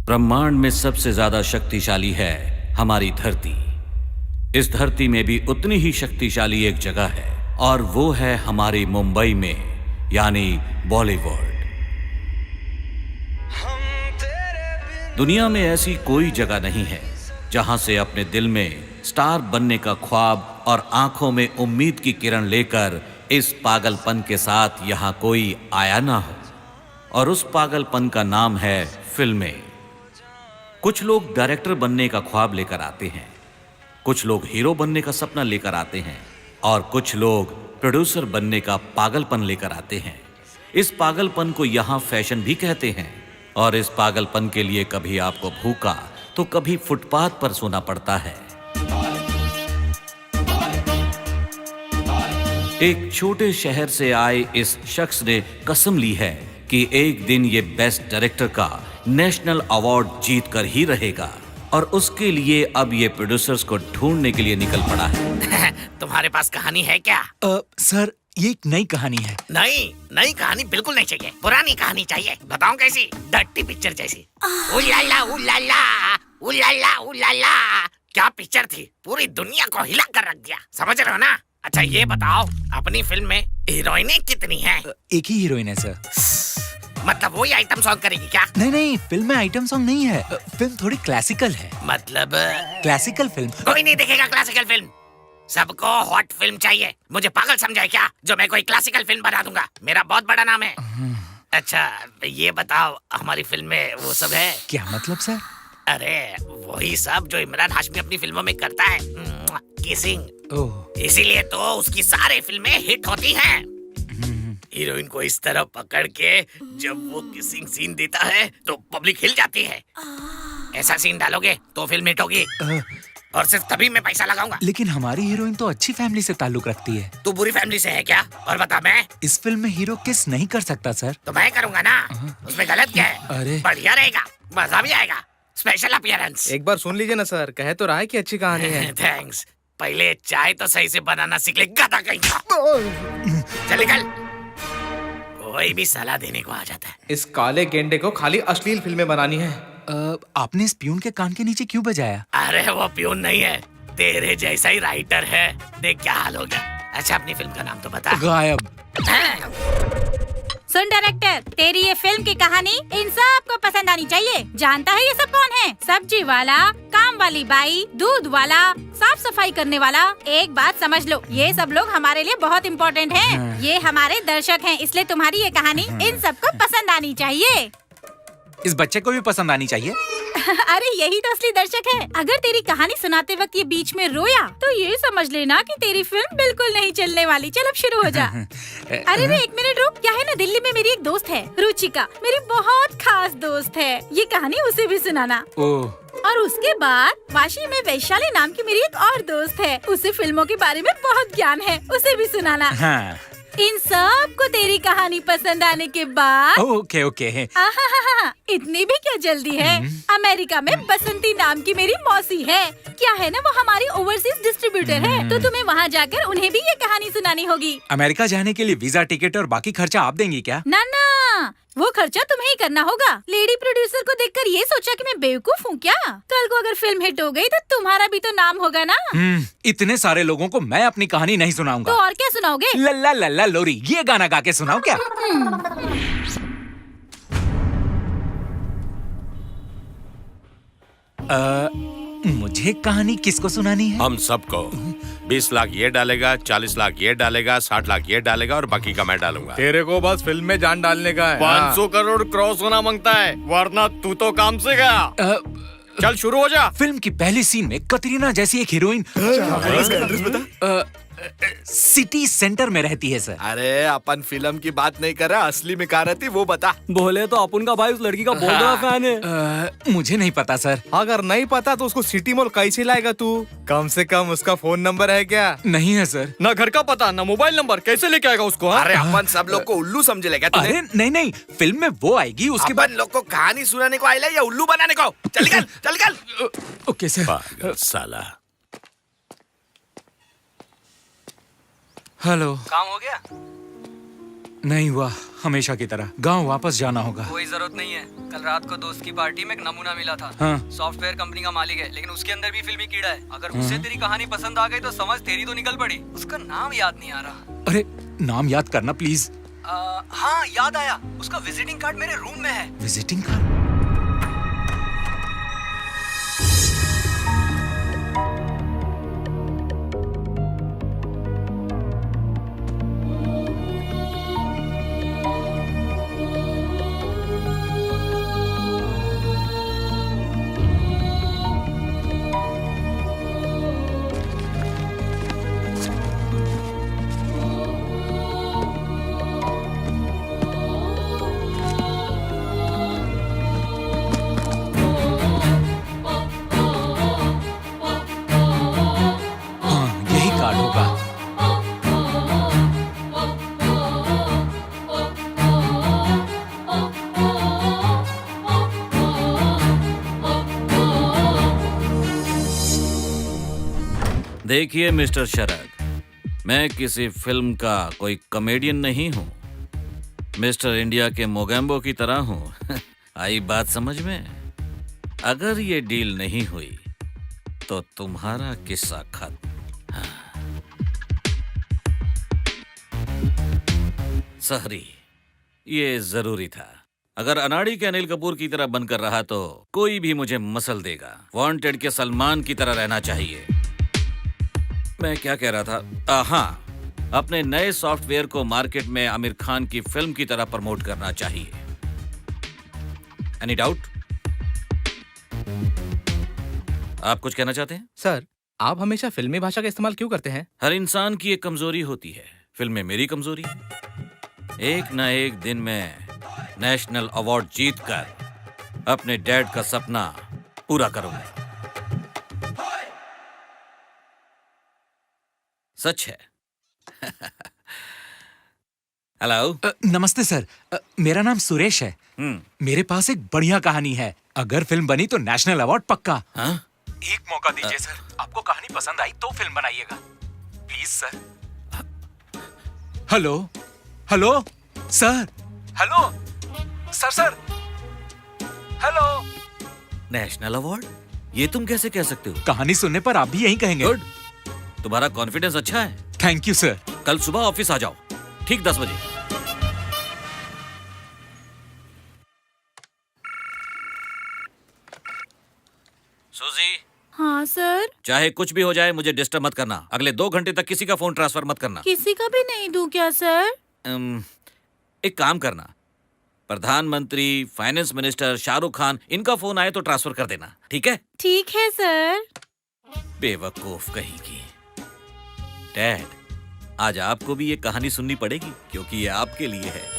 ब्रह्मांड में सबसे ज्यादा शक्तिशाली है हमारी धरती। इस धरती में भी उतनी ही शक्तिशाली एक जगह है और वो है हमारी मुंबई में, यानी बॉलीवुड। दुनिया में ऐसी कोई जगह नहीं है जहां से अपने दिल में स्टार बनने का ख्वाब और आंखों में उम्मीद की किरण लेकर इस पागलपन के साथ यहां कोई आया ना हो। और उस पागलपन का नाम है फिल्में। कुछ लोग डायरेक्टर बनने का ख्वाब लेकर आते हैं, कुछ लोग हीरो बनने का सपना लेकर आते हैं और कुछ लोग प्रोड्यूसर बनने का पागलपन लेकर आते हैं। इस पागलपन को यहाँ फैशन भी कहते हैं और इस पागलपन के लिए कभी आपको भूखा तो कभी फुटपाथ पर सोना पड़ता है। एक छोटे शहर से आए इस शख्स ने कसम ली है कि एक दिन ये बेस्ट डायरेक्टर का नेशनल अवार्ड जीत कर ही रहेगा और उसके लिए अब ये प्रोड्यूसर्स को ढूंढने के लिए निकल पड़ा है। तुम्हारे पास कहानी है क्या? सर, ये एक नई कहानी है। नई कहानी बिल्कुल नहीं चाहिए, पुरानी कहानी चाहिए। बताऊं कैसी? डर्टी पिक्चर जैसी। उलाला उलाला उलाला उलाला, क्या पिक्चर थी, पूरी दुनिया को हिला कर रख दिया। समझ रहे हो ना? अच्छा ये बताओ, अपनी फिल्म में हीरोइनें कितनी हैं? एक ही हीरोइन है सर। मतलब वही आइटम सॉन्ग करेगी क्या? नहीं, फिल्म में आइटम सॉन्ग नहीं है। फिल्म थोड़ी क्लासिकल है। मतलब क्लासिकल फिल्म। कोई नहीं देखेगा क्लासिकल फिल्म, सबको हॉट फिल्म चाहिए। मुझे पागल समझाए क्या जो मैं कोई क्लासिकल फिल्म बना दूंगा? मेरा बहुत बड़ा नाम है। अच्छा ये बताओ, हमारी फिल्म में वो सब है? क्या मतलब सर? अरे वही सब जो इमरान हाशमी अपनी फिल्मों में करता है, किसिंग। इसीलिए तो उसकी सारी फिल्में हिट होती हैं। हीरोइन को इस तरह पकड़ के जब वो किसिंग सीन देता है तो पब्लिक हिल जाती है। ऐसा सीन डालोगे तो फिल्म हिट होगी और सिर्फ तभी मैं पैसा लगाऊंगा। लेकिन हमारी हीरोइन तो अच्छी फैमिली से ताल्लुक रखती है। तू बुरी फैमिली से है क्या? और बता, मैं इस फिल्म में हीरो किस नहीं कर सकता सर। तो मैं करूंगा ना, उसमें गलत क्या है? अरे बढ़िया रहेगा, मजा भी आएगा। Special appearance. एक बार सुन लीजिए ना सर, कहे तो रहा है कि अच्छी कहानी है। थैंक्स। पहले चाय तो सही से बनाना सीख ले, गधा कहीं का। चल निकल। कोई भी सलाह देने को आ जाता है। इस काले गेंडे को खाली अश्लील फिल्में बनानी है। आपने इस प्यून के कान के नीचे क्यों बजाया? अरे वो प्यून नहीं है, तेरे जैसा ही राइटर है। देख क्या हाल हो गया। अच्छा अपनी फिल्म का नाम तो बता। गायब। सुन डायरेक्टर, तेरी ये फिल्म की कहानी इन सबको पसंद आनी चाहिए। जानता है ये सब कौन है? सब्जी वाला, काम वाली बाई, दूध वाला, साफ सफाई करने वाला। एक बात समझ लो, ये सब लोग हमारे लिए बहुत इम्पोर्टेंट हैं। ये हमारे दर्शक हैं, इसलिए तुम्हारी ये कहानी इन सबको पसंद आनी चाहिए। इस बच्चे को भी पसंद आनी चाहिए। अरे यही तो असली दर्शक है। अगर तेरी कहानी सुनाते वक्त ये बीच में रोया तो ये समझ लेना कि तेरी फिल्म बिल्कुल नहीं चलने वाली। चल अब शुरू हो जा। अरे वे एक मिनट रुक। क्या है ना, दिल्ली में मेरी एक दोस्त है रुचिका, मेरी बहुत खास दोस्त है। ये कहानी उसे भी सुनाना। और उसके बाद वाशी में वैशाली नाम की मेरी एक और दोस्त है, उसे फिल्मों के बारे में बहुत ज्ञान है, उसे भी सुनाना। इन सब को तेरी कहानी पसंद आने के बाद ओके इतनी भी क्या जल्दी है? अमेरिका में बसंती नाम की मेरी मौसी है। क्या है ना, वो हमारी ओवरसीज डिस्ट्रीब्यूटर है, तो तुम्हें वहाँ जाकर उन्हें भी ये कहानी सुनानी होगी। अमेरिका जाने के लिए वीजा, टिकट और बाकी खर्चा आप देंगी क्या? ना, वो खर्चा तुम्हें ही करना होगा। लेडी प्रोड्यूसर को देखकर ये सोचा कि मैं बेवकूफ हूँ क्या? कल को अगर फिल्म हिट हो गई तो तुम्हारा भी तो नाम होगा ना। इतने सारे लोगों को मैं अपनी कहानी नहीं सुनाऊंगा। तो और क्या सुनाओगे? लल्ला लल्ला लोरी, ये गाना गा के सुनाओ क्या? मुझे कहानी किसको सुनानी है? हम सबको। 20 लाख ये डालेगा, 40 लाख ये डालेगा, 60 लाख ये डालेगा और बाकी का मैं डालूंगा। तेरे को बस फिल्म में जान डालने का है। 500 करोड़ क्रॉस होना मांगता है, वरना तू तो काम से गया। चल शुरू हो जा। फिल्म की पहली सीन में कतरीना जैसी एक हीरोइन सिटी सेंटर में रहती है सर। अरे अपन फिल्म की बात नहीं कर रहा, असली में कहाँ रहती वो बता। बोले तो अपन का भाई उस लड़की का बहुत बड़ा फैन है। मुझे नहीं पता सर। अगर नहीं पता तो उसको सिटी मॉल कैसे लाएगा तू? कम से कम उसका फोन नंबर है क्या? नहीं है सर। ना घर का पता ना मोबाइल नंबर, कैसे लेके आएगा उसको? अरे अपन सब लोग को उल्लू समझ लेगा तूने? अरे नहीं नहीं, फिल्म में वो आएगी उसके बाद। अपन लोग को कहानी सुनाने को आएगा या उल्लू बनाने को? चल निकल, चल निकल। Okay sir. पागल साला। हेलो। काम हो गया? नहीं हुआ, हमेशा की तरह गांव वापस जाना होगा। कोई जरूरत नहीं है। कल रात को दोस्त की पार्टी में एक नमूना मिला था। हाँ। सॉफ्टवेयर कंपनी का मालिक है, लेकिन उसके अंदर भी फिल्मी कीड़ा है। अगर उसे तेरी कहानी पसंद आ गई तो समझ तेरी तो निकल पड़ी। उसका नाम याद नहीं आ रहा। अरे नाम याद करना प्लीज। हाँ याद आया, उसका विजिटिंग कार्ड मेरे रूम में है। Visiting card? देखिए मिस्टर शरद, मैं किसी फिल्म का कोई कॉमेडियन नहीं हूँ। मिस्टर इंडिया के मोगैम्बो की तरह हूँ। आई बात समझ में? अगर ये डील नहीं हुई तो तुम्हारा किस्सा खत्म। सॉरी, ये जरूरी था। अगर अनाड़ी के अनिल कपूर की तरह बनकर रहा तो कोई भी मुझे मसल देगा। वांटेड के सलमान की तरह रहना चाहिए। मैं क्या कह रहा था? हाँ, अपने नए सॉफ्टवेयर को मार्केट में आमिर खान की फिल्म की तरह प्रमोट करना चाहिए। Any doubt? आप कुछ कहना चाहते हैं? सर, आप हमेशा फिल्मी भाषा का इस्तेमाल क्यों करते हैं? हर इंसान की एक कमजोरी होती है। फिल्में मेरी कमजोरी है। एक ना एक दिन मैं नेशनल अवार्ड जीतकर अपने डैड का सपना पूरा करूंगा। सच है। हेलो। नमस्ते सर, मेरा नाम सुरेश है। मेरे पास एक बढ़िया कहानी है। अगर फिल्म बनी तो नेशनल अवार्ड पक्का। हाँ? एक मौका दीजिए सर। आपको कहानी पसंद आई तो फिल्म बनाइएगा please sir. Hello hello sir. Hello sir. Sir hello. National award? ये तुम कैसे कह सकते हो? कहानी सुनने पर आप भी यही कहेंगे। गुड, तुम्हारा कॉन्फिडेंस अच्छा है। Thank you sir. कल सुबह ऑफिस आ जाओ, ठीक 10 बजे। सूजी। हाँ सर। चाहे कुछ भी हो जाए मुझे डिस्टर्ब मत करना। अगले 2 घंटे तक किसी का फोन ट्रांसफर मत करना। किसी का भी नहीं दूं क्या सर? एक काम करना, प्रधानमंत्री, फाइनेंस मिनिस्टर, शाहरुख खान, इनका फोन आए तो ट्रांसफर कर देना, ठीक है? ठीक है सर। बेवकूफ कहीं की। डैड, आज आपको भी ये कहानी सुननी पड़ेगी क्योंकि ये आपके लिए है।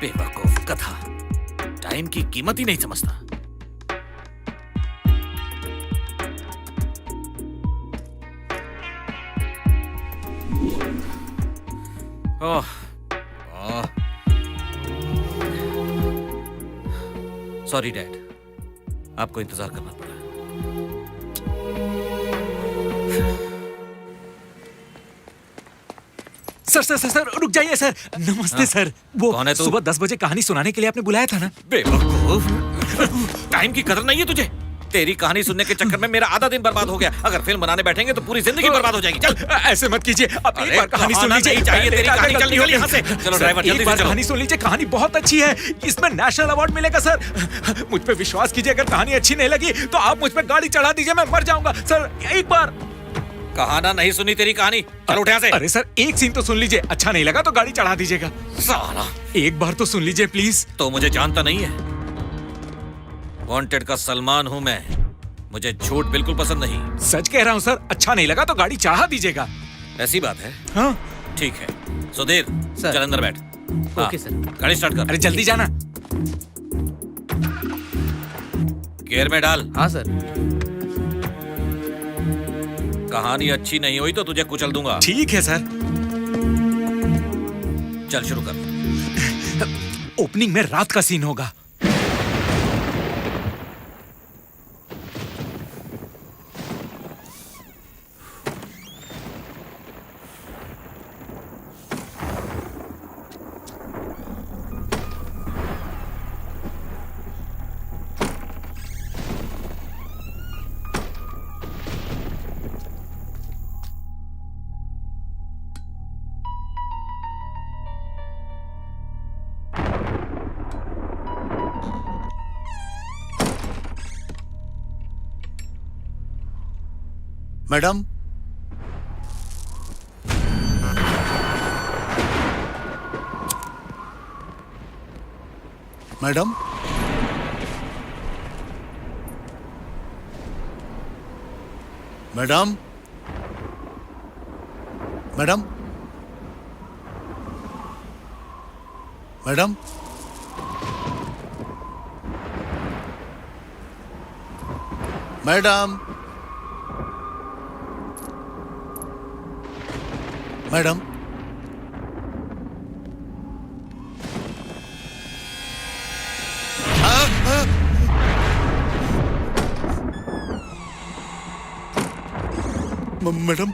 बेवकूफ कथा, टाइम की कीमत ही नहीं समझता। ओह, सॉरी डैड, आपको इंतजार करना पड़ा। सर सर सर सर रुक जाइए सर। नमस्ते हाँ? सर। वो कौन है तू? सुबह 10 बजे कहानी सुनाने के लिए आपने बुलाया था ना? बेवकूफ, टाइम की कदर नहीं है तुझे? तेरी कहानी सुनने के चक्कर में मेरा आधा दिन बर्बाद हो गया। अगर फिल्म बनाने बैठेंगे तो पूरी जिंदगी बर्बाद हो जाएगी। चल। ऐसे मत कीजिए, आप एक बार कहानी सुन लीजिए। चाहिए तेरी कहानी, चल निकल यहाँ से। चलो ड्राइवर, जल्दी एक बार से चलो। कहानी सुन लीजिए, कहानी बहुत अच्छी है। इसमें नेशनल अवार्ड मिलेगा सर। मुझ पे विश्वास कीजिए, अगर कहानी अच्छी नहीं लगी तो आप मुझ पे गाड़ी चढ़ा दीजिए, मैं मर जाऊंगा सर। एक बार कहाना नहीं सुनी तेरी कहानी, चल उठ यहाँ से। अरे सर, एक सीन तो सुन लीजिए, अच्छा नहीं लगा तो गाड़ी चढ़ा दीजिएगा। साला, एक बार तो सुन लीजिए प्लीज। तो मुझे जानता नहीं है? वांटेड का सलमान हूं मैं, मुझे झूठ बिल्कुल पसंद नहीं। सच कह रहा हूँ सर, अच्छा नहीं लगा तो गाड़ी चढ़ा दीजिएगा। ऐसी बात है? हाँ ठीक है। सुधीर, चल अंदर बैठ। Okay sir. गाड़ी स्टार्ट कर। अरे जल्दी जाना। गियर में डाल। हाँ सर। कहानी अच्छी नहीं हुई तो तुझे कुचल दूंगा। ठीक है सर। चल शुरू कर। ओपनिंग में रात का सीन होगा। Madam, madam, madam, madam, madam, madam, madam, madam,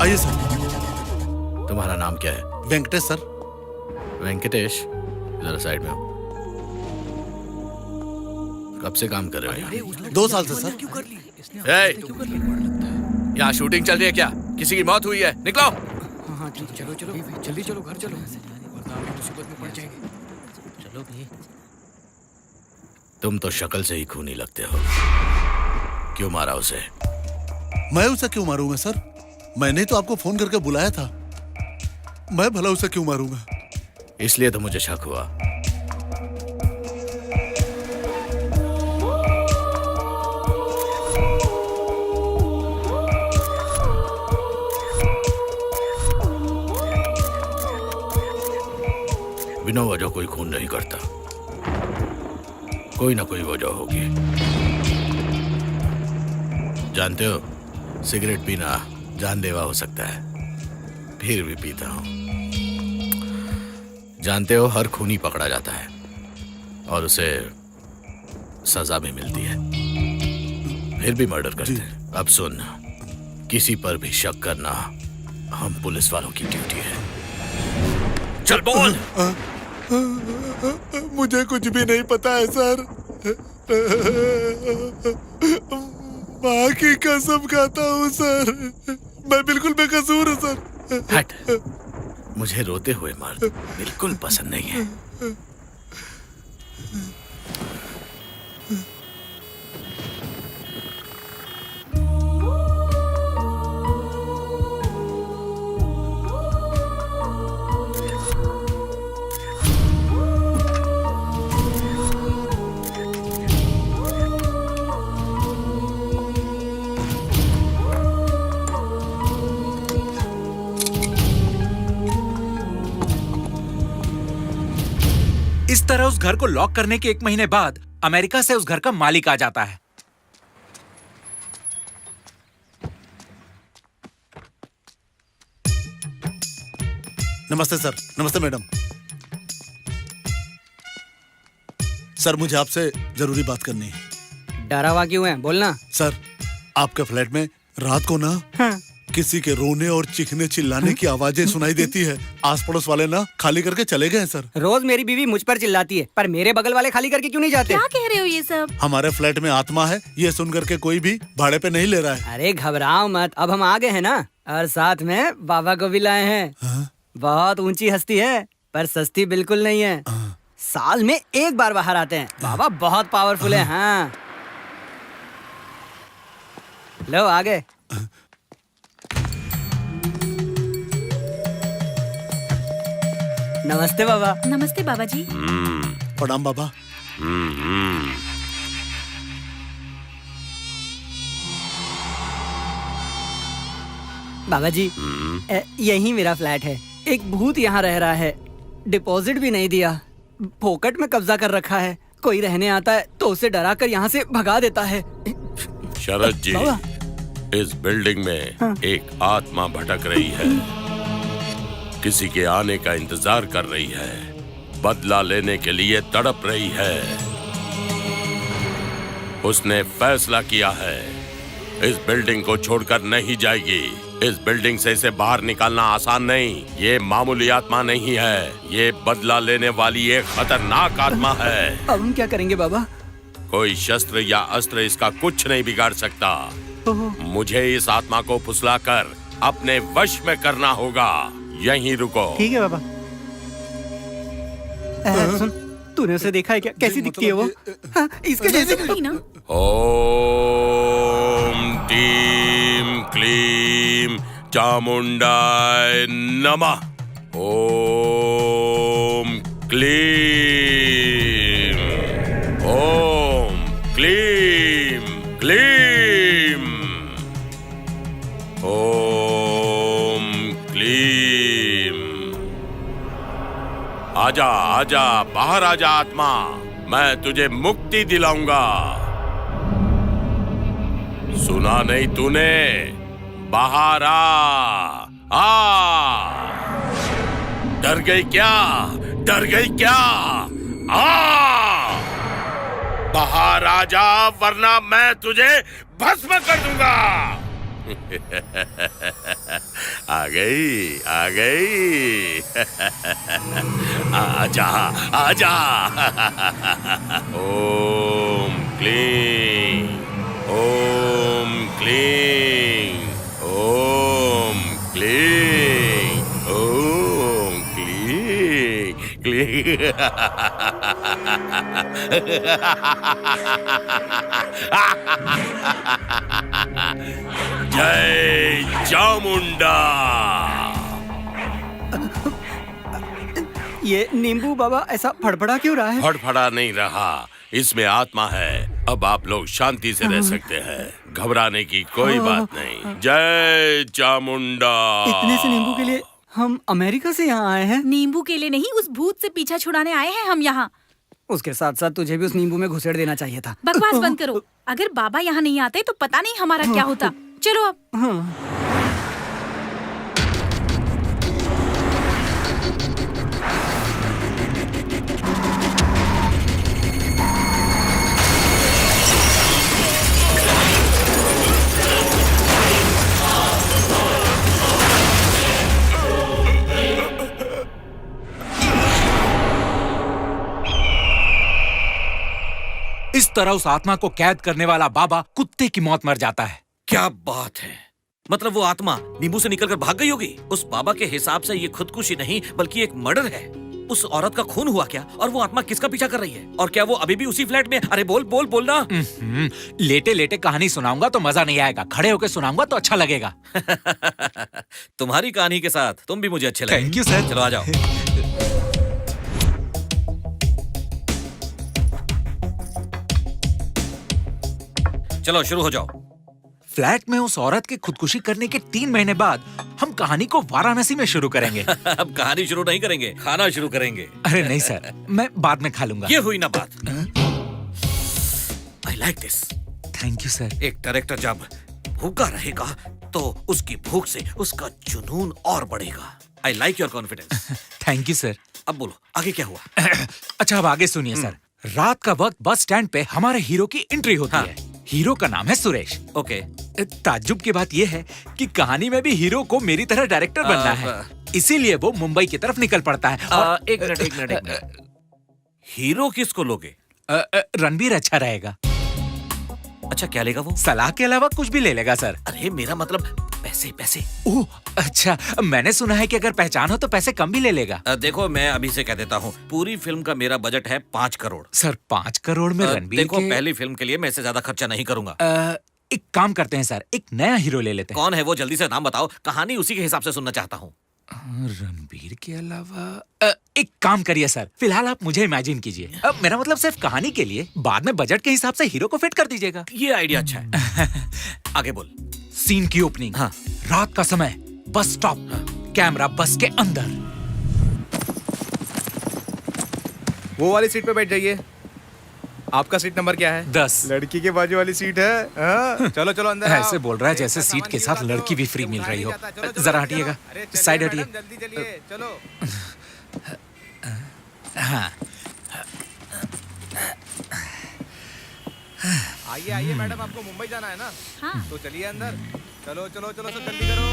आइए सर। तुम्हारा नाम क्या है? वेंकटेश सर। वेंकटेश, जरा साइड में हो। कब से काम कर रहे हो? 2 साल से सर। यहाँ शूटिंग चल रही है क्या? किसी की मौत हुई है? निकलो। चलो चलो जल्दी चलो, घर चलो, मुसीबत में पड़ जाएंगे। चलो भी। तुम तो शक्ल से ही खूनी लगते हो। क्यों मारा उसे? मैं उसे क्यों मारूंगा सर? मैंने तो आपको फोन करके बुलाया था। मैं भला उसे क्यों मारूंगा? इसलिए तो मुझे शक हुआ। बिना वजह कोई खून नहीं करता, कोई ना कोई वजह होगी। जानते हो, सिगरेट पीना जानलेवा हो सकता है, फिर भी पीता हूं। जानते हो, हर खूनी पकड़ा जाता है और उसे सजा भी मिलती है, फिर भी मर्डर करते हैं। अब सुन, किसी पर भी शक करना हम पुलिस वालों की ड्यूटी है। चल बोल। मुझे कुछ भी नहीं पता है सर। माँ की कसम खाता हूँ सर, मैं बिल्कुल बेकसूर हूँ सर। हट, मुझे रोते हुए मर्द बिल्कुल पसंद नहीं है। इस तरह उस घर को लॉक करने के 1 महीने बाद अमेरिका से उस घर का मालिक आ जाता है। नमस्ते सर, नमस्ते मैडम। सर मुझे आपसे जरूरी बात करनी है। डरा हुआ क्यों है, बोलना। सर आपके फ्लैट में रात को ना किसी के रोने और चीखने चिल्लाने की आवाजें सुनाई देती है। आस पड़ोस वाले ना खाली करके चले गए हैं सर। रोज मेरी बीवी मुझ पर चिल्लाती है, पर मेरे बगल वाले खाली करके क्यों नहीं जाते? क्या कह रहे हो ये सब? हमारे फ्लैट में आत्मा है, ये सुन करके कोई भी भाड़े पे नहीं ले रहा है। अरे घबराओ मत, अब हम आ गए हैं ना, और साथ में बाबा को भी लाए हैं। बहुत ऊंची हस्ती है, पर सस्ती बिल्कुल नहीं है। साल में एक बार बाहर आते हैं। बाबा बहुत पावरफुल है। हाँ लो आ गए। नमस्ते बाबा। नमस्ते बाबा जी। प्रणाम बाबा। बाबा जी यही मेरा फ्लैट है। एक भूत यहाँ रह रहा है, डिपॉजिट भी नहीं दिया, फोकट में कब्जा कर रखा है। कोई रहने आता है तो उसे डरा कर यहाँ से भगा देता है। शरद जी, बाबा। इस बिल्डिंग में एक आत्मा भटक रही है, किसी के आने का इंतजार कर रही है, बदला लेने के लिए तड़प रही है। उसने फैसला किया है, इस बिल्डिंग को छोड़कर नहीं जाएगी। इस बिल्डिंग से इसे बाहर निकालना आसान नहीं। ये मामूली आत्मा नहीं है, ये बदला लेने वाली एक खतरनाक आत्मा है। अब हम क्या करेंगे बाबा? कोई शस्त्र या अस्त्र इसका कुछ नहीं बिगाड़ सकता। मुझे इस आत्मा को फुसलाकर अपने वश में करना होगा। यहीं रुको। ठीक है बाबा। सुन, तूने उसे देखा है क्या? कैसी दिखती है वो? हाँ, इसके जैसी वही ना? ओम टीम क्लीम चामुंडाय नमः। ओम क्लीम, ओम क्लीम क्लीम, ओम क्लीम। आजा आजा, बाहर आजा आत्मा, मैं तुझे मुक्ति दिलाऊंगा। सुना नहीं तूने? बाहर आ। डर गई क्या? डर गई क्या? आ बाहर आ जा, वरना मैं तुझे भस्म कर दूंगा। आ गई, आ गई। आजा आजा। ओम क्लीं, ओम क्लीं, ओम क्लीं, ओम क्लीं, क्लीं। जय चामुंडा। ये नींबू बाबा ऐसा फड़फड़ा क्यों रहा है? फड़फड़ा नहीं रहा, इसमें आत्मा है। अब आप लोग शांति से रह सकते हैं, घबराने की कोई बात नहीं। जय चामुंडा। इतने से नींबू के लिए हम अमेरिका से यहाँ आए हैं? नींबू के लिए नहीं, उस भूत से पीछा छुड़ाने आए हैं हम यहाँ। उसके साथ साथ तुझे भी उस नींबू में घुसेड़ देना चाहिए था। बकवास बंद करो। अगर बाबा यहाँ नहीं आते तो पता नहीं हमारा क्या होता। चलो अब। इस तरह उस आत्मा को कैद करने वाला बाबा कुत्ते की मौत मर जाता है। क्या बात है! मतलब वो आत्मा नींबू से निकलकर भाग गई होगी। उस बाबा के हिसाब से ये खुदकुशी नहीं बल्कि एक मर्डर है। उस औरत का खून हुआ क्या? और वो आत्मा किसका पीछा कर रही है? और क्या वो अभी भी उसी फ्लैट में? अरे बोल बोल बोलना। लेटे लेटे कहानी सुनाऊंगा तो मजा नहीं आएगा, खड़े होकर सुनाऊंगा तो अच्छा लगेगा। तुम्हारी कहानी के साथ तुम भी मुझे अच्छे लगे। Thank you sir. चलो आ जाओ। चलो शुरू हो जाओ। फ्लैट में उस औरत के खुदकुशी करने के 3 महीने बाद हम कहानी को वाराणसी में शुरू करेंगे। अब कहानी शुरू नहीं करेंगे, खाना शुरू करेंगे। अरे नहीं सर, मैं बाद में खा लूंगा। ये हुई ना बात। I like this. Thank you sir. एक डायरेक्टर जब भूखा रहेगा तो उसकी भूख से उसका जुनून और बढ़ेगा। I like your confidence. Thank you sir. अब बोलो आगे क्या हुआ? अच्छा अब आगे सुनिए सर। रात का वक्त बस स्टैंड पे हमारे हीरो की एंट्री होती हाँ। है। हीरो का नाम है सुरेश। ओके। ताज्जुब की बात यह है कि कहानी में भी हीरो को मेरी तरह डायरेक्टर बनना है, इसीलिए वो मुंबई की तरफ निकल पड़ता है। और एक मिनट। हीरो किसको लोगे? रणबीर अच्छा रहेगा। अच्छा क्या लेगा वो? सलाह के अलावा कुछ भी ले लेगा सर। अरे मेरा मतलब पैसे पैसे। ओह अच्छा, मैंने सुना है कि अगर पहचान हो तो पैसे कम भी ले लेगा। देखो मैं अभी से कह देता हूँ, पूरी फिल्म का मेरा बजट है 5 करोड़। सर 5 करोड़ में रणबीर देखो के... पहली फिल्म के लिए मैं इससे ज्यादा खर्चा नहीं करूंगा। एक काम करते हैं सर, एक नया हीरो ले लेते हैं। कौन है वो? जल्दी से नाम बताओ, कहानी उसी के हिसाब से सुनना चाहता हूँ। रणबीर के अलावा एक काम करिए सर, फिलहाल आप मुझे इमेजिन कीजिए। मेरा मतलब सिर्फ कहानी के लिए, बाद में बजट के हिसाब से हीरो को फिट कर दीजिएगा। ये आइडिया अच्छा है। आगे बोल। सीन की ओपनिंग। हाँ। रात का समय, बस स्टॉप, कैमरा बस के अंदर। वो वाली सीट पे बैठ जाइए। आपका सीट नंबर क्या है? 10। लड़की के बाजू वाली सीट है। हाँ? चलो चलो अंदर आओ। ऐसे बोल रहा है जैसे सीट के साथ लड़की भी फ्री मिल रही हो। जरा हटिएगा, साइड हटिए। जल्दी चलिए चलो। हाँ। आइए आइए मैडम, आपको मुंबई जाना है ना? हाँ। तो चलिए अंदर। चलो चलो चलो सब जल्दी करो।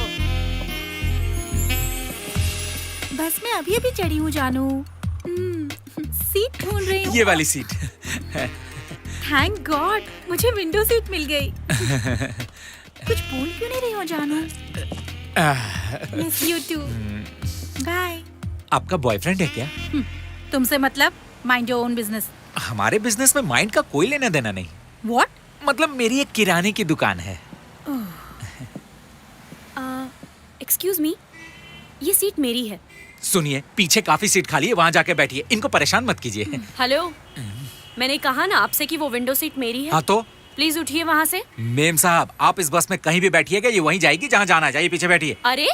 बस मैं अभी अभी चढ़ी हूँ जानू। सीट ढूंढ रही हूँ। ये वाली सीट। थैंक गॉड मुझे विंडो सीट मिल गई। कुछ बोल क्यों नहीं रही हो जानू? Miss you too. बाय। आपका बॉयफ्रेंड है क्या? तुमसे मतलब? Mind your own business. हमारे बिजनेस में माइंड का कोई लेना देना नहीं। व्हाट? मतलब मेरी एक किराने की दुकान है। एक्सक्यूज मी, ये सीट मेरी है। सुनिए, पीछे काफी सीट खाली है, वहाँ जाके बैठिए। इनको परेशान मत कीजिए। हेलो, मैंने कहा ना आपसे कि वो विंडो सीट मेरी है। हाँ तो? प्लीज उठिए वहाँ से। मेम साहब, आप इस बस में कहीं भी बैठिएगा, ये वहीं जाएगी जहाँ जाना है। जाइए पीछे बैठिए। अरे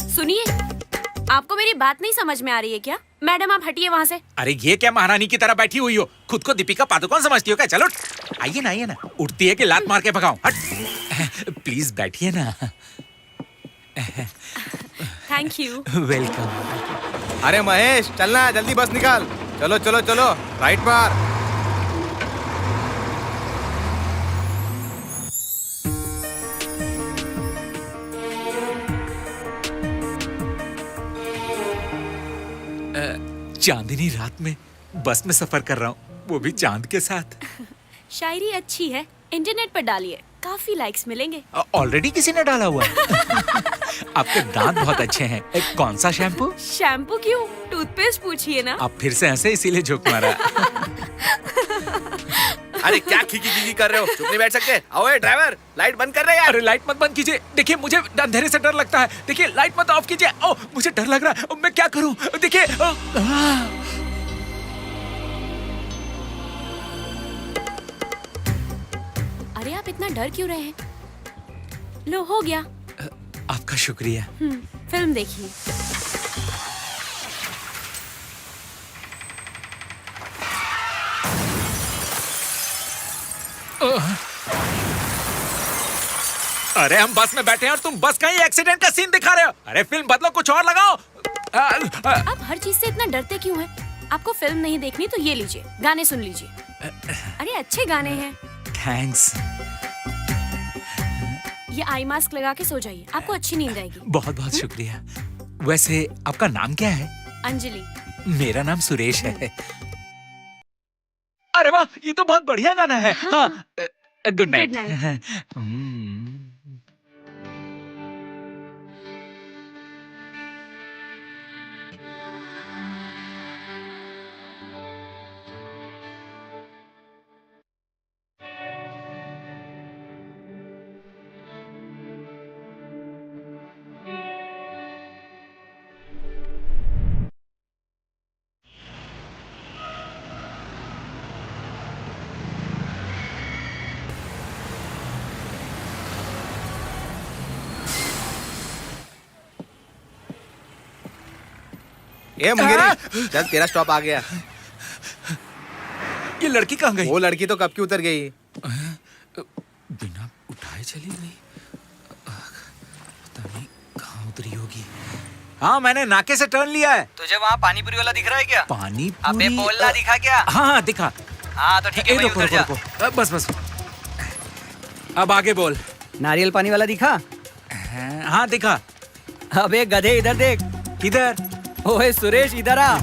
सुनिए, आपको मेरी बात नहीं समझ में आ रही है क्या? मैडम आप हटिए वहाँ से। अरे ये क्या महारानी की तरह बैठी हुई हो? खुद को दीपिका पादुकोण समझती हो क्या? चलो आइए ना। उठती है कि लात मार के भगाऊं? हट। प्लीज बैठिए ना। Thank you. वेलकम। अरे महेश चलना है, जल्दी बस निकाल। चलो चलो चलो राइट मार। चांदनी रात में बस में सफर कर रहा हूँ, वो भी चांद के साथ। शायरी अच्छी है, इंटरनेट पर डालिए, काफी लाइक्स मिलेंगे। ऑलरेडी किसी ने डाला हुआ है। आपके दांत बहुत अच्छे हैं। कौन सा शैम्पू? शैम्पू क्यों, टूथपेस्ट पूछिए ना। आप फिर से हंसे इसीलिए जोक मारा। अरे क्या खिकी कर रहे हो? चुप नहीं बैठ सकते? आओ ए ड्राइवर, लाइट बंद कर रहे यार। अरे लाइट मत बंद कीजिए। देखिए मुझे अंधेरे से डर लगता है। देखिए लाइट मत ऑफ कीजिए। ओ मुझे डर लग रहा है। मैं क्या करूं? देखिए। अरे आप इतना डर क्यों रहे हैं? लो हो गया। आपका शुक्रिया। फिल्म देखिए। अरे हम बस में बैठे हैं और तुम बस का ही एक्सीडेंट का सीन दिखा रहे हो। अरे फिल्म बदलो, कुछ और लगाओ। आप हर चीज से इतना डरते क्यों हैं? आपको फिल्म नहीं देखनी तो ये लीजिए, गाने सुन लीजिए। अरे अच्छे गाने हैं। थैंक्स। ये आई मास्क लगा के सो जाइए, आपको अच्छी नींद आएगी। बहुत बहुत शुक्रिया। वैसे आपका नाम क्या है? अंजलि। मेरा नाम सुरेश है। अरे वाह, ये तो बहुत बढ़िया गाना है। हाँ, गुड नाइट। ए मुंगेरी, चल तेरा स्टॉप आ गया। ये लड़की कहाँ गई? वो लड़की तो कब की उतर गई। बिना उठाए चली गई। पता नहीं कहाँ उतरी होगी। हाँ, मैंने नाके से टर्न लिया है। तुझे वहाँ पानीपुरी वाला दिख रहा है क्या? पानी अबे बोलना दिखा क्या? हाँ दिखा। हाँ तो ठीक है, वहीं उतर जा। बस बस, अब आगे बोल। नारियल पानी वाला दिखा? हाँ दिखा। अबे गधे इधर देख। किधर? ओए सुरेश इधर आ।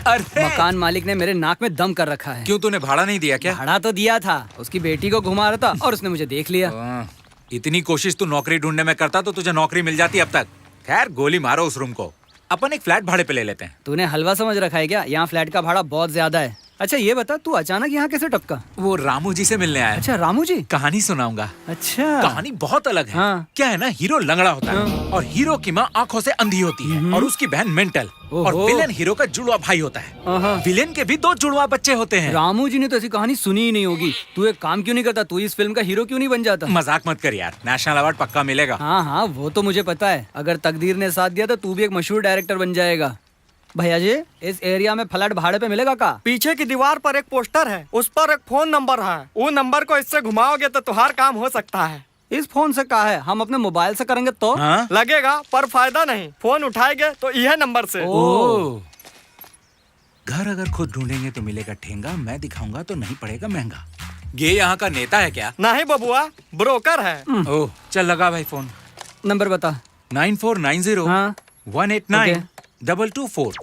अरे मकान मालिक ने मेरे नाक में दम कर रखा है। क्यों, तूने भाड़ा नहीं दिया क्या? भाड़ा तो दिया था, उसकी बेटी को घुमा रहा था और उसने मुझे देख लिया। इतनी कोशिश तू नौकरी ढूंढने में करता तो तुझे नौकरी मिल जाती अब तक। खैर, गोली मारो उस रूम को। अपन एक फ्लैट भाड़े पे ले लेते हैं। तूने हलवा समझ रखा है क्या? यहाँ फ्लैट का भाड़ा बहुत ज्यादा है। अच्छा ये बता, तू अचानक यहाँ कैसे टपका? वो रामू जी से मिलने आया। अच्छा रामू जी? कहानी सुनाऊंगा। अच्छा कहानी बहुत अलग है। हाँ। क्या है ना, हीरो लंगड़ा होता है और हीरो की माँ आंखों से अंधी होती है और उसकी बहन मेंटल। और ओहो। विलेन हीरो का जुड़वा भाई होता है। विलेन के भी 2 जुड़वा बच्चे होते हैं। रामू जी ने तो ऐसी कहानी सुनी ही नहीं होगी। तू एक काम क्यों नहीं करता, तू इस फिल्म का हीरो क्यों नहीं बन जाता? मजाक मत कर यार, नेशनल अवार्ड पक्का मिलेगा। हाँ हाँ वो तो मुझे पता है। अगर तकदीर ने साथ दिया तो तू भी एक मशहूर डायरेक्टर बन जाएगा। भैया जी, इस एरिया में फ्लैट भाड़े पे मिलेगा का? पीछे की दीवार पर एक पोस्टर है, उस पर एक फोन नंबर है। वो नंबर को इससे घुमाओगे तो तुम्हारा काम हो सकता है। इस फोन से कहा है, हम अपने मोबाइल से करेंगे तो? हाँ? लगेगा पर फायदा नहीं। फोन उठाएंगे तो यह नंबर से। ओह। घर अगर खुद ढूंढेंगे तो मिलेगा ठेंगा, मैं दिखाऊंगा तो नहीं पड़ेगा महंगा। ये यहाँ का नेता है क्या? नहीं बबुआ, ब्रोकर है। ओह, चल लगा भाई फोन। नंबर बता। 9490 हाँ 189 224।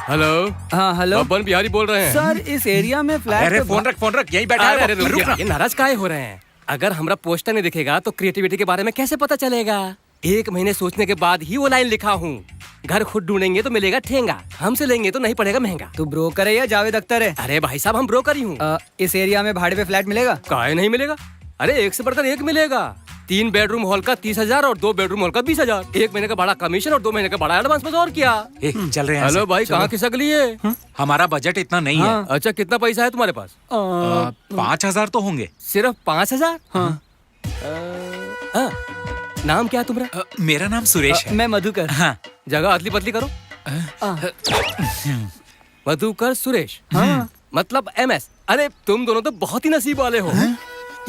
हेलो। हाँ हेलो, बब्बन बिहारी बोल रहे हैं। सर इस एरिया में फ्लैट अरे पे फोन रख, यही बैठा है। अरे रुक ना। ये नाराज काहे हो रहे हैं? अगर हमारा पोस्टर नहीं दिखेगा तो क्रिएटिविटी के बारे में कैसे पता चलेगा? 1 महीने सोचने के बाद ही वो लाइन लिखा हूँ। घर खुद ढूंढेंगे तो मिलेगा ठेंगा, हमसे लेंगे तो नहीं पड़ेगा महंगा। तू ब्रोकर है या जावेद अख्तर है? अरे भाई साहब, हम ब्रोकर ही हूँ। इस एरिया में भाड़े पे फ्लैट मिलेगा? काहे नहीं मिलेगा? अरे एक से बढ़कर एक मिलेगा। 3 बेडरूम हॉल का 30,000 और 2 बेडरूम हॉल का 20,000। 1 महीने का भाड़ा कमीशन और 2 महीने का भाड़ा एडवांस, बस और क्या। चल रहे हैं। हेलो भाई, कहाँ खिसक लिए? हमारा बजट इतना नहीं है। अच्छा कितना पैसा है तुम्हारे पास? 5,000 तो होंगे। सिर्फ 5,000? हाँ। नाम क्या है तुम्हारा? मेरा नाम सुरेश है। मैं मधुकर। हाँ। जगह अदली बदली करो। मधुकर सुरेश, मतलब MS। अरे तुम दोनों तो बहुत ही नसीब वाले हो।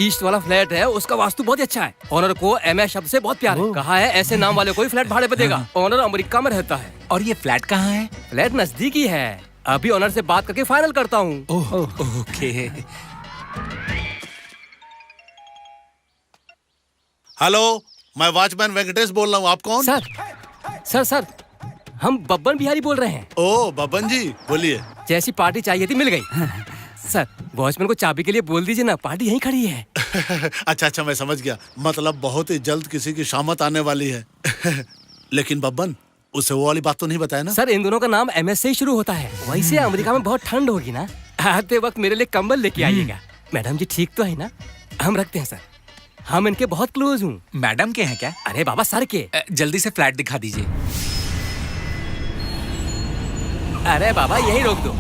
ईस्ट वाला फ्लैट है, उसका वास्तु बहुत अच्छा है। ओनर को MS शब्द से बहुत प्यार है। कहा है ऐसे नाम वाले कोई फ्लैट भाड़े पे देगा। ओनर अमेरिका में रहता है। और ये फ्लैट कहाँ है? फ्लैट नजदीक ही है। अभी ओनर से बात करके फाइनल करता हूँ। ओके। हेलो, मैं वॉचमैन वेंकटेश बोल रहा हूँ। आप कौन? सर हम बब्बन बिहारी बोल रहे हैं। ओ बब्बन जी, बोलिए। जैसी पार्टी चाहिए थी मिल गई। सर वॉचमैन को चाबी के लिए बोल दीजिए ना, पार्टी यहीं खड़ी है। अच्छा, मैं समझ गया। मतलब बहुत ही जल्द किसी की शामत आने वाली है। लेकिन बब्बन, उसे वो वाली बात तो नहीं बताया ना? सर इन दोनों का नाम MS से ही शुरू होता है। वैसे अमेरिका में बहुत ठंड होगी ना, आते वक्त मेरे लिए कंबल लेके आइएगा। मैडम जी ठीक तो है ना? हम रखते हैं सर, हम इनके बहुत क्लोज हूँ। मैडम के हैं क्या? अरे बाबा सर के। जल्दी से फ्लैट दिखा दीजिए। अरे बाबा यही रोक दो।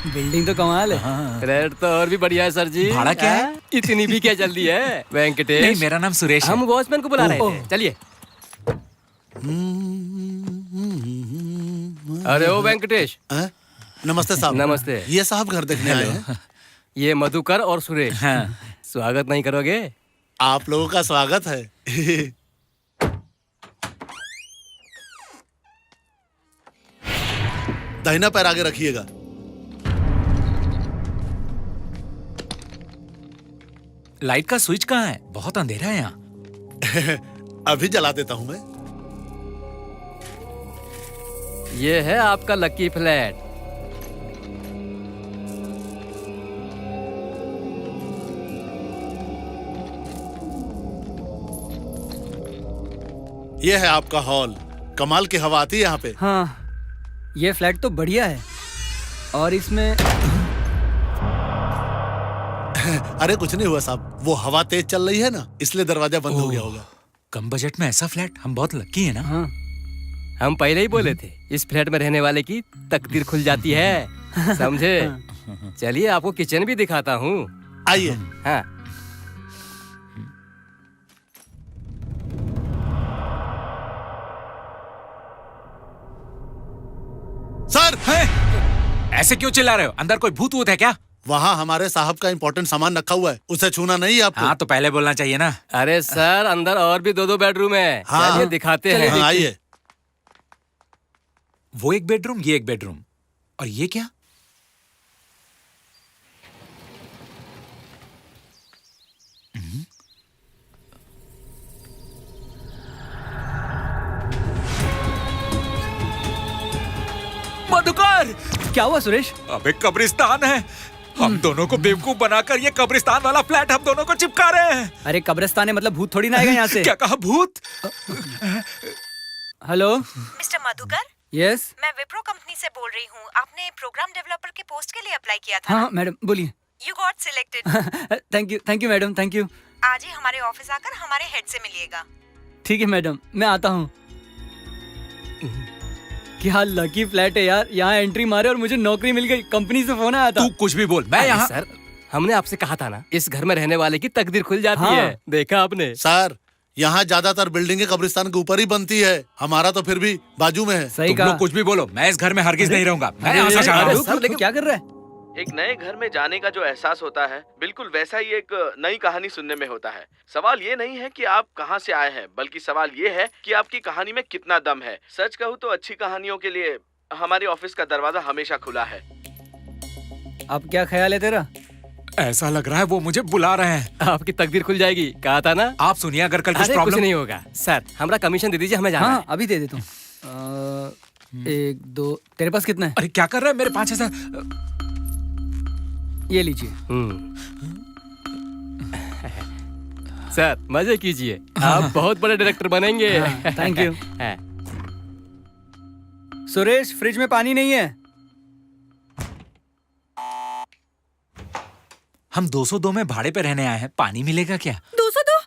बिल्डिंग तो कमाल है। रेट तो और भी बढ़िया है सर जी। भाड़ा क्या है? इतनी भी क्या जल्दी है वेंकटेश? नहीं, मेरा नाम सुरेश है। हम वॉचमैन को बुला रहे थे। चलिए। अरे ओ वेंकटेश। नमस्ते साहब। नमस्ते। ये साहब घर देखने आए हैं। ये मधुकर और सुरेश। हाँ। स्वागत नहीं करोगे? आप लोगों का स्वागत है। दाहिना पैर आगे रखिएगा। लाइट का स्विच कहाँ है? बहुत अंधेरा है यहाँ। अभी जला देता हूँ मैं। ये है आपका लकी फ्लैट। ये है आपका हॉल। कमाल की हवा आती है यहाँ पे। हाँ, ये फ्लैट तो बढ़िया है। और इसमें अरे कुछ नहीं हुआ साहब, वो हवा तेज चल रही है ना, इसलिए दरवाजा बंद हो गया होगा। कम बजट में ऐसा फ्लैट, हम बहुत लकी है ना। हाँ। हम पहले ही बोले थे इस फ्लैट में रहने वाले की तकदीर खुल जाती है, समझे? चलिए आपको किचन भी दिखाता हूँ। आइए। हाँ। अंदर। ऐसे क्यों चिल्ला रहे हो? अंदर कोई भूत वूत है क्या? वहाँ हमारे साहब का इम्पोर्टेंट सामान रखा हुआ है, उसे छूना नहीं है आपको। हाँ तो पहले बोलना चाहिए ना। अरे सर, अंदर और भी 2-2 बेडरूम है। हाँ। चलिए दिखाते हैं। हाँ, आइए। वो एक बेडरूम, ये एक बेडरूम, और ये क्या? मधुकर! क्या हुआ सुरेश? अबे कब्रिस्तान है। हम दोनों को बेवकूफ बनाकर ये कब्रिस्तान वाला फ्लैट हम दोनों को चिपका रहे हैं। अरे कब्रिस्तान है मतलब भूत थोड़ी ना आएगा यहाँ से। क्या कहा, भूत? Hello mister Madhukar, yes. मैं विप्रो कंपनी से बोल रही हूँ। आपने प्रोग्राम डेवलपर के पोस्ट के लिए अप्लाई किया था। हाँ मैडम बोलिए। You got selected. Thank you madam, thank you. आज ही हमारे ऑफिस आकर हमारे हेड से मिलिएगा। ठीक है मैडम, मैं आता हूँ। क्या लकी फ्लैट है यार, यहाँ एंट्री मारे और मुझे नौकरी मिल गई। कंपनी से फोन आया था। तू कुछ भी बोल, मैं यहाँ। सर, हमने आपसे कहा था ना, इस घर में रहने वाले की तकदीर खुल जाती हाँ। है। देखा आपने? सर, यहाँ ज्यादातर बिल्डिंगें कब्रिस्तान के ऊपर ही बनती है, हमारा तो फिर भी बाजू में है। सही तुम कहा। लोग कुछ भी बोलो, मैं इस घर में हरगिज नहीं रहूंगा। मैं यहाँ से जा रहा हूँ। सर क्या कर रहा है? एक नए घर में जाने का जो एहसास होता है, बिल्कुल वैसा ही एक नई कहानी सुनने में होता है। सवाल ये नहीं है कि आप कहां से आए हैं, बल्कि सवाल ये है कि आपकी कहानी में कितना दम है। सच कहूँ तो अच्छी कहानियों के लिए हमारे ऑफिस का दरवाजा हमेशा खुला है। अब क्या ख्याल है तेरा? ऐसा लग रहा है वो मुझे बुला रहे हैं। आपकी तकदीर खुल जाएगी, कहा था ना। आप सुनिए, अगर कल कुछ अरे कुछ प्रॉब्लम नहीं होगा सर, हमारा कमीशन दे दीजिए, हमें जाना हाँ है। अभी दे देता हूँ। 1 2 तेरे पास कितना है? अरे क्या कर रहे हैं? मेरे 5,000। ये लीजिए। सर मजे कीजिए, आप बहुत बड़े डायरेक्टर बनेंगे। Thank you. सुरेश, फ्रिज में पानी नहीं है। हम 202 में भाड़े पे रहने आए हैं, पानी मिलेगा क्या? 202?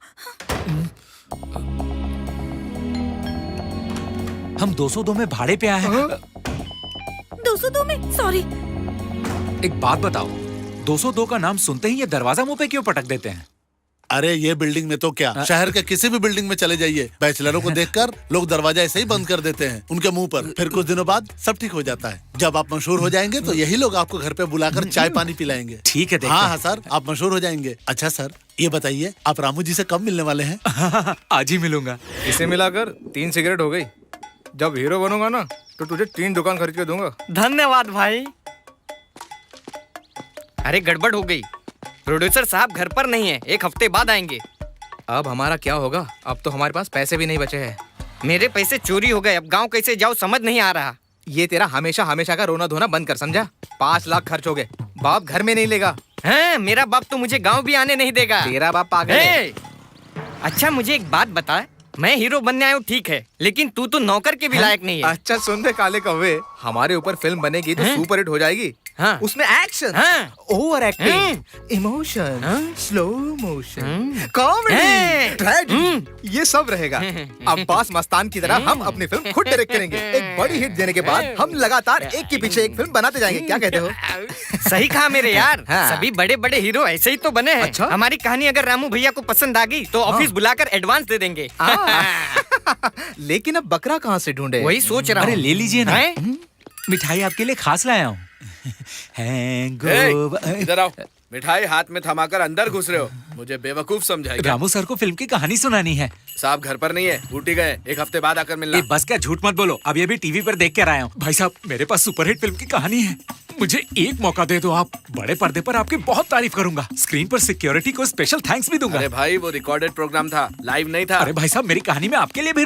हम 202 में भाड़े पे आए हैं। 202 में? सॉरी। एक बात बताओ, 202 का नाम सुनते ही ये दरवाजा मुंह पे क्यों पटक देते हैं? अरे ये बिल्डिंग में तो क्या, शहर के किसी भी बिल्डिंग में चले जाइए, बैचलरों को देखकर लोग दरवाजा ऐसे ही बंद कर देते हैं उनके मुंह पर। फिर कुछ दिनों बाद सब ठीक हो जाता है। जब आप मशहूर हो जाएंगे तो यही लोग आपको घर पे बुलाकर चाय पानी पिलाएंगे। ठीक है, देखते हाँ हैं। हाँ सर, आप मशहूर हो जाएंगे। अच्छा सर, ये बताइए आप रामू जी से कब मिलने वाले हैं? आज ही मिलूंगा। इसे मिलाकर 3 सिगरेट हो गई। जब हीरो बनूंगा ना तो तुझे 3 दुकान खरीद के दूंगा। धन्यवाद भाई। अरे गड़बड़ हो गई, प्रोड्यूसर साहब घर पर नहीं है, 1 हफ्ते बाद आएंगे। अब हमारा क्या होगा? अब तो हमारे पास पैसे भी नहीं बचे हैं। मेरे पैसे चोरी हो गए, अब गांव कैसे जाऊं समझ नहीं आ रहा। ये तेरा हमेशा हमेशा का रोना धोना बंद कर, समझा? 5 लाख खर्च हो गए, बाप घर में नहीं लेगा। हैं, मेरा बाप तो मुझे गांव भी आने नहीं देगा। तेरा बाप पागल है। अच्छा मुझे एक बात बता, मैं हीरो बनने आया हूँ ठीक है, लेकिन तू तो नौकर के भी लायक नहीं है। अच्छा सुन दे काले कौवे, हमारे ऊपर फिल्म बनेगी तो सुपर हिट हो जाएगी। हाँ। उसमें action, over acting, emotion, slow motion, comedy, tragedy, ये सब रहेगा। अब्बास मस्तान की तरह हम अपनी फिल्म खुद डायरेक्ट करेंगे। एक बड़ी हिट देने के बाद हम लगातार एक के पीछे एक फिल्म बनाते जाएंगे। क्या कहते हो? सही कहा मेरे यार। हाँ। सभी बड़े बड़े हीरो ऐसे ही तो बने हैं। अच्छा? हमारी कहानी अगर रामू भैया को पसंद आ गई तो ऑफिस बुलाकर एडवांस दे देंगे। लेकिन अब बकरा कहाँ से ढूंढे? वही सोच रहा हूँ। अरे ले लीजिए ना, हैं? मिठाई आपके लिए खास लाया हूँ। इधर आओ। मिठाई हाथ में थमाकर अंदर घुस रहे हो, मुझे बेवकूफ समझाएगा। रामू सर को फिल्म की कहानी सुनानी है। साहब घर पर नहीं है, ड्यूटी गए, 1 हफ्ते बाद आकर मिलना। बस क्या, झूठ मत बोलो, अब ये भी टीवी पर देख कर आया हूँ। भाई साहब, मेरे पास सुपरहिट फिल्म की कहानी है, मुझे एक मौका दे दो आप। बड़े पर्दे पर आपकी बहुत तारीफ करूंगा, स्क्रीन पर सिक्योरिटी को स्पेशल थैंक्स भी दूंगा। अरे भाई वो रिकॉर्डेड प्रोग्राम था, लाइव नहीं था। अरे भाई साहब, मेरी कहानी में आपके लिए भी